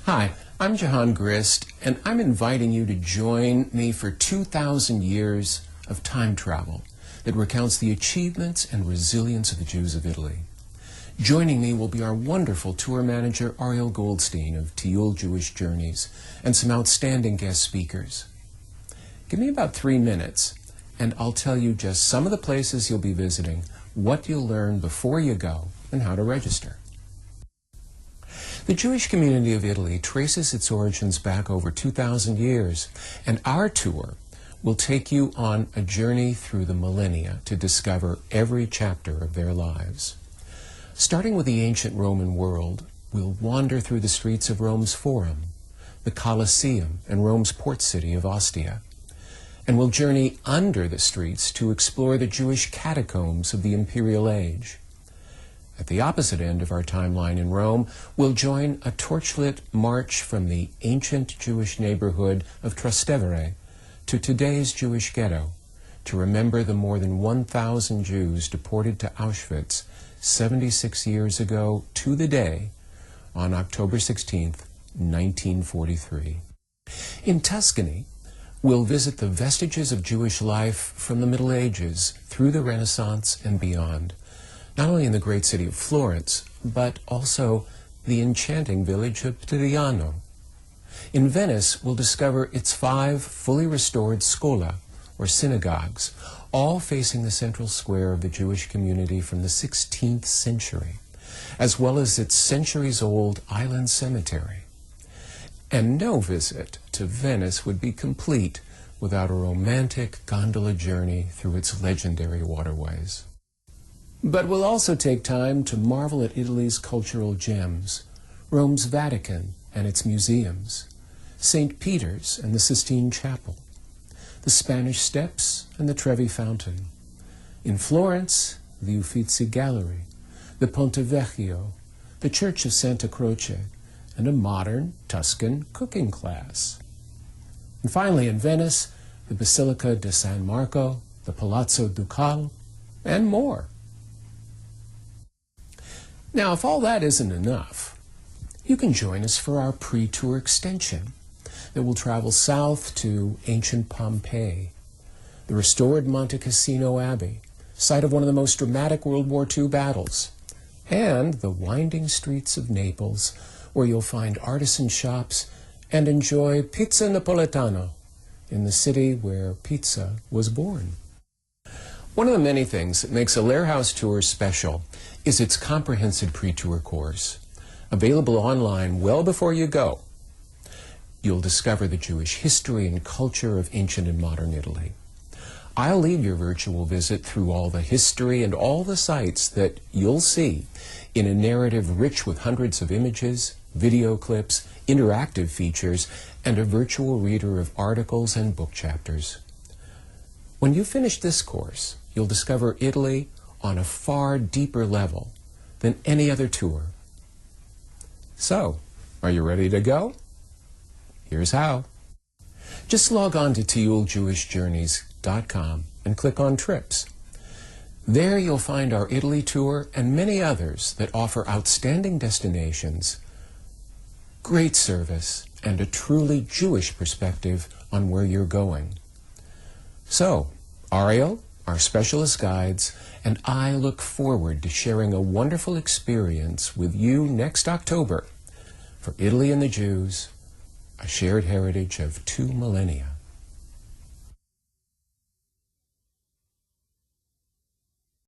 Hi, I'm Jehon Grist, and I'm inviting you to join me for 2,000 years of time travel that recounts the achievements and resilience of the Jews of Italy. Joining me will be our wonderful tour manager, Ariel Goldstein of Tiyul Jewish Journeys, and some outstanding guest speakers. Give me about 3 minutes, and I'll tell you just some of the places you'll be visiting, what you'll learn before you go, and how to register. The Jewish community of Italy traces its origins back over 2,000 years, and our tour will take you on a journey through the millennia to discover every chapter of their lives. Starting with the ancient Roman world, we'll wander through the streets of Rome's Forum, the Colosseum, and Rome's port city of Ostia. And we'll journey under the streets to explore the Jewish catacombs of the imperial age. At the opposite end of our timeline in Rome, we'll join a torchlit march from the ancient Jewish neighborhood of Trastevere to today's Jewish ghetto to remember the more than 1,000 Jews deported to Auschwitz 76 years ago to the day on October 16th, 1943. In Tuscany, we'll visit the vestiges of Jewish life from the Middle Ages through the Renaissance and beyond, not only in the great city of Florence, but also the enchanting village of Tiyul. In Venice, we'll discover its 5 fully restored scola, or synagogues, all facing the central square of the Jewish community from the 16th century, as well as its centuries-old island cemetery. And no visit to Venice would be complete without a romantic gondola journey through its legendary waterways. But we'll also take time to marvel at Italy's cultural gems, Rome's Vatican and its museums, St. Peter's and the Sistine Chapel, the Spanish Steps and the Trevi Fountain. In Florence, the Uffizi Gallery, the Ponte Vecchio, the Church of Santa Croce, and a modern Tuscan cooking class. And finally, in Venice, the Basilica di San Marco, the Palazzo Ducale, and more. Now, if all that isn't enough, you can join us for our pre-tour extension that will travel south to ancient Pompeii, the restored Monte Cassino Abbey, site of one of the most dramatic World War II battles, and the winding streets of Naples, where you'll find artisan shops and enjoy pizza napoletano in the city where pizza was born. One of the many things that makes a Lair House tour special is its comprehensive pre-tour course, available online well before you go. You'll discover the Jewish history and culture of ancient and modern Italy. I'll lead your virtual visit through all the history and all the sites that you'll see in a narrative rich with hundreds of images, video clips, interactive features, and a virtual reader of articles and book chapters. When you finish this course, you'll discover Italy on a far deeper level than any other tour. So, are you ready to go? Here's how. Just log on to TiyulJewishJourneys.com and click on Trips. There you'll find our Italy tour and many others that offer outstanding destinations, great service, and a truly Jewish perspective on where you're going. So, Ariel, our specialist guides, and I look forward to sharing a wonderful experience with you next October for Italy and the Jews, a shared heritage of 2 millennia.